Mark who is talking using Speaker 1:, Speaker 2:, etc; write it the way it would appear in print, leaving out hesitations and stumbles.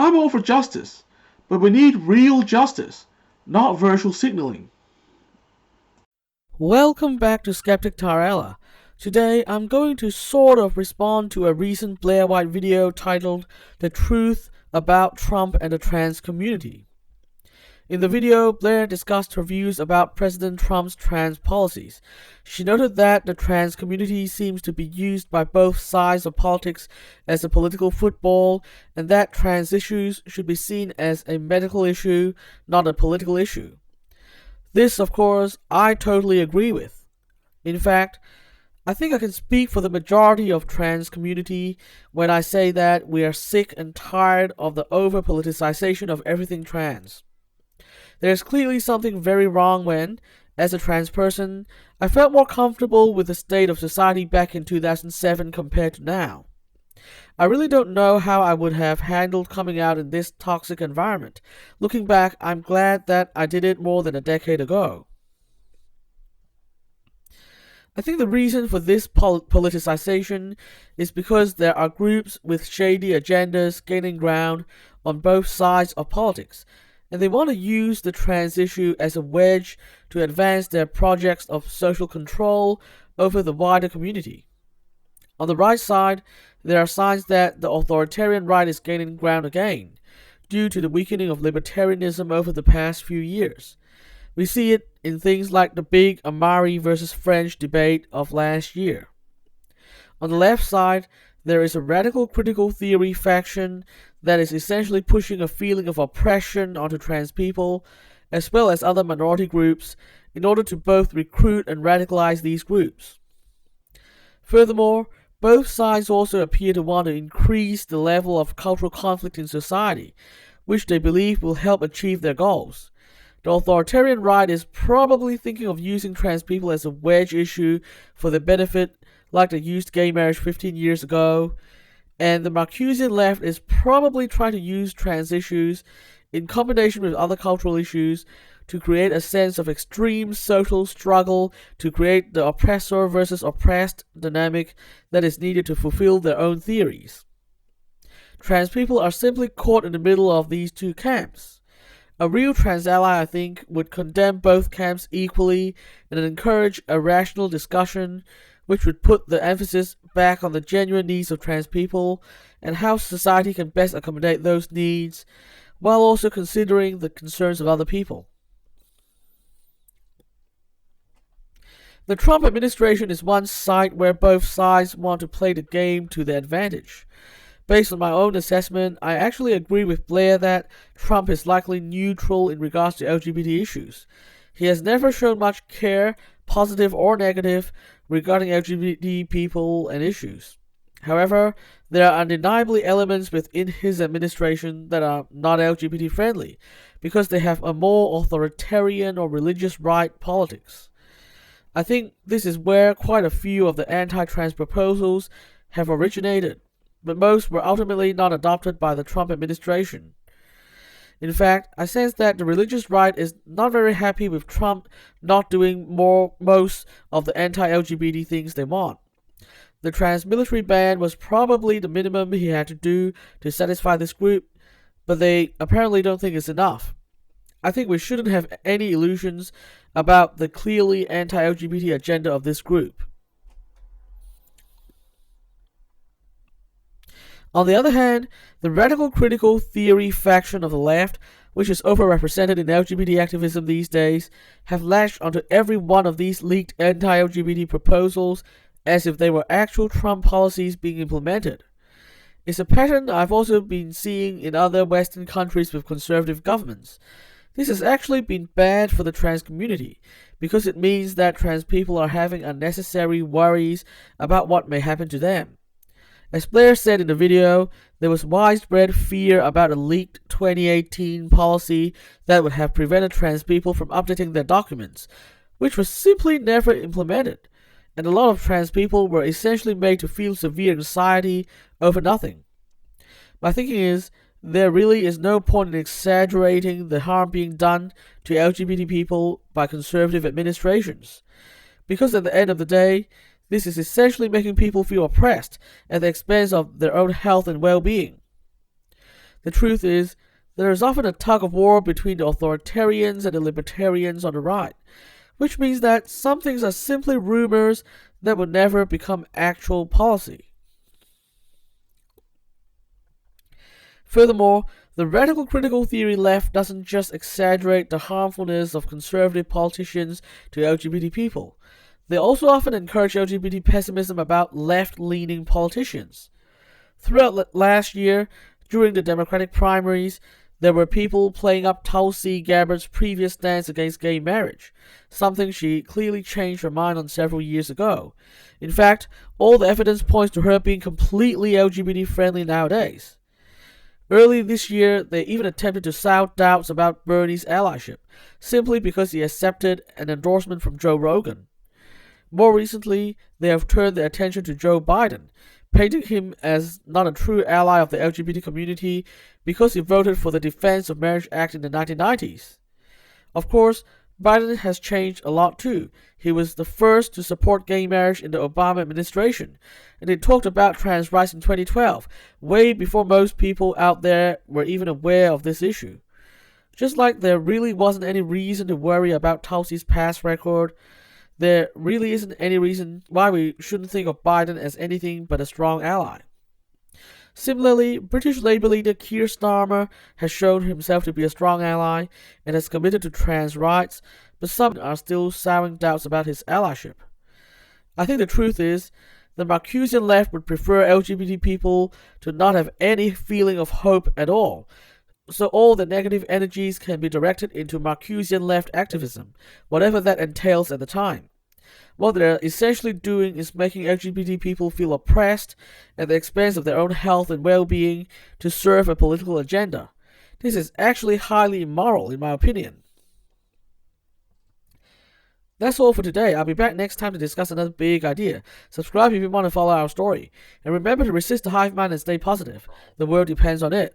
Speaker 1: I'm all for justice, but we need real justice, not virtual signaling.
Speaker 2: Welcome back to Skeptic TaraElla. Today I'm going to sort of respond to a recent Blaire White video titled The Truth About Trump and the Trans Community. In the video, Blaire discussed her views about President Trump's trans policies. She noted that the trans community seems to be used by both sides of politics as a political football, and that trans issues should be seen as a medical issue, not a political issue. This, of course, I totally agree with. In fact, I think I can speak for the majority of trans community when I say that we are sick and tired of the over-politicization of everything trans. There's clearly something very wrong when, as a trans person, I felt more comfortable with the state of society back in 2007 compared to now. I really don't know how I would have handled coming out in this toxic environment. Looking back, I'm glad that I did it more than a decade ago. I think the reason for this politicization is because there are groups with shady agendas gaining ground on both sides of politics, and they want to use the trans issue as a wedge to advance their projects of social control over the wider community. On the right side, there are signs that the authoritarian right is gaining ground again, due to the weakening of libertarianism over the past few years. We see it in things like the big Amari versus French debate of last year. On the left side, there is a radical critical theory faction that is essentially pushing a feeling of oppression onto trans people, as well as other minority groups, in order to both recruit and radicalize these groups. Furthermore, both sides also appear to want to increase the level of cultural conflict in society, which they believe will help achieve their goals. The authoritarian right is probably thinking of using trans people as a wedge issue for their benefit, like they used gay marriage 15 years ago, and the Marcusian left is probably trying to use trans issues in combination with other cultural issues to create a sense of extreme social struggle to create the oppressor versus oppressed dynamic that is needed to fulfill their own theories. Trans people are simply caught in the middle of these two camps. A real trans ally, I think, would condemn both camps equally and encourage a rational discussion which would put the emphasis back on the genuine needs of trans people and how society can best accommodate those needs, while also considering the concerns of other people. The Trump administration is one site where both sides want to play the game to their advantage. Based on my own assessment, I actually agree with Blaire that Trump is likely neutral in regards to LGBT issues. He has never shown much care, positive or negative, regarding LGBT people and issues. However, there are undeniably elements within his administration that are not LGBT friendly, because they have a more authoritarian or religious right politics. I think this is where quite a few of the anti-trans proposals have originated, but most were ultimately not adopted by the Trump administration. In fact, I sense that the religious right is not very happy with Trump not doing most of the anti-LGBT things they want. The trans military ban was probably the minimum he had to do to satisfy this group, but they apparently don't think it's enough. I think we shouldn't have any illusions about the clearly anti-LGBT agenda of this group. On the other hand, the radical critical theory faction of the left, which is overrepresented in LGBT activism these days, have latched onto every one of these leaked anti-LGBT proposals as if they were actual Trump policies being implemented. It's a pattern I've also been seeing in other Western countries with conservative governments. This has actually been bad for the trans community, because it means that trans people are having unnecessary worries about what may happen to them. As Blaire said in the video, there was widespread fear about a leaked 2018 policy that would have prevented trans people from updating their documents, which was simply never implemented, and a lot of trans people were essentially made to feel severe anxiety over nothing. My thinking is, there really is no point in exaggerating the harm being done to LGBT people by conservative administrations, because at the end of the day, this is essentially making people feel oppressed at the expense of their own health and well-being. The truth is, there is often a tug of war between the authoritarians and the libertarians on the right, which means that some things are simply rumors that will never become actual policy. Furthermore, the radical critical theory left doesn't just exaggerate the harmfulness of conservative politicians to LGBT people. They also often encourage LGBT pessimism about left-leaning politicians. Throughout last year, during the Democratic primaries, there were people playing up Tulsi Gabbard's previous stance against gay marriage, something she clearly changed her mind on several years ago. In fact, all the evidence points to her being completely LGBT-friendly nowadays. Early this year, they even attempted to sow doubts about Bernie's allyship, simply because he accepted an endorsement from Joe Rogan. More recently, they have turned their attention to Joe Biden, painting him as not a true ally of the LGBT community because he voted for the Defense of Marriage Act in the 1990s. Of course, Biden has changed a lot too. He was the first to support gay marriage in the Obama administration, and he talked about trans rights in 2012, way before most people out there were even aware of this issue. Just like there really wasn't any reason to worry about Tulsi's past record, there really isn't any reason why we shouldn't think of Biden as anything but a strong ally. Similarly, British Labour leader Keir Starmer has shown himself to be a strong ally and has committed to trans rights, but some are still sowing doubts about his allyship. I think the truth is, the Marcusian left would prefer LGBT people to not have any feeling of hope at all, so all the negative energies can be directed into Marcusian left activism, whatever that entails at the time. What they're essentially doing is making LGBT people feel oppressed at the expense of their own health and well-being to serve a political agenda. This is actually highly immoral, in my opinion. That's all for today. I'll be back next time to discuss another big idea. Subscribe if you want to follow our story. And remember to resist the hive mind and stay positive. The world depends on it.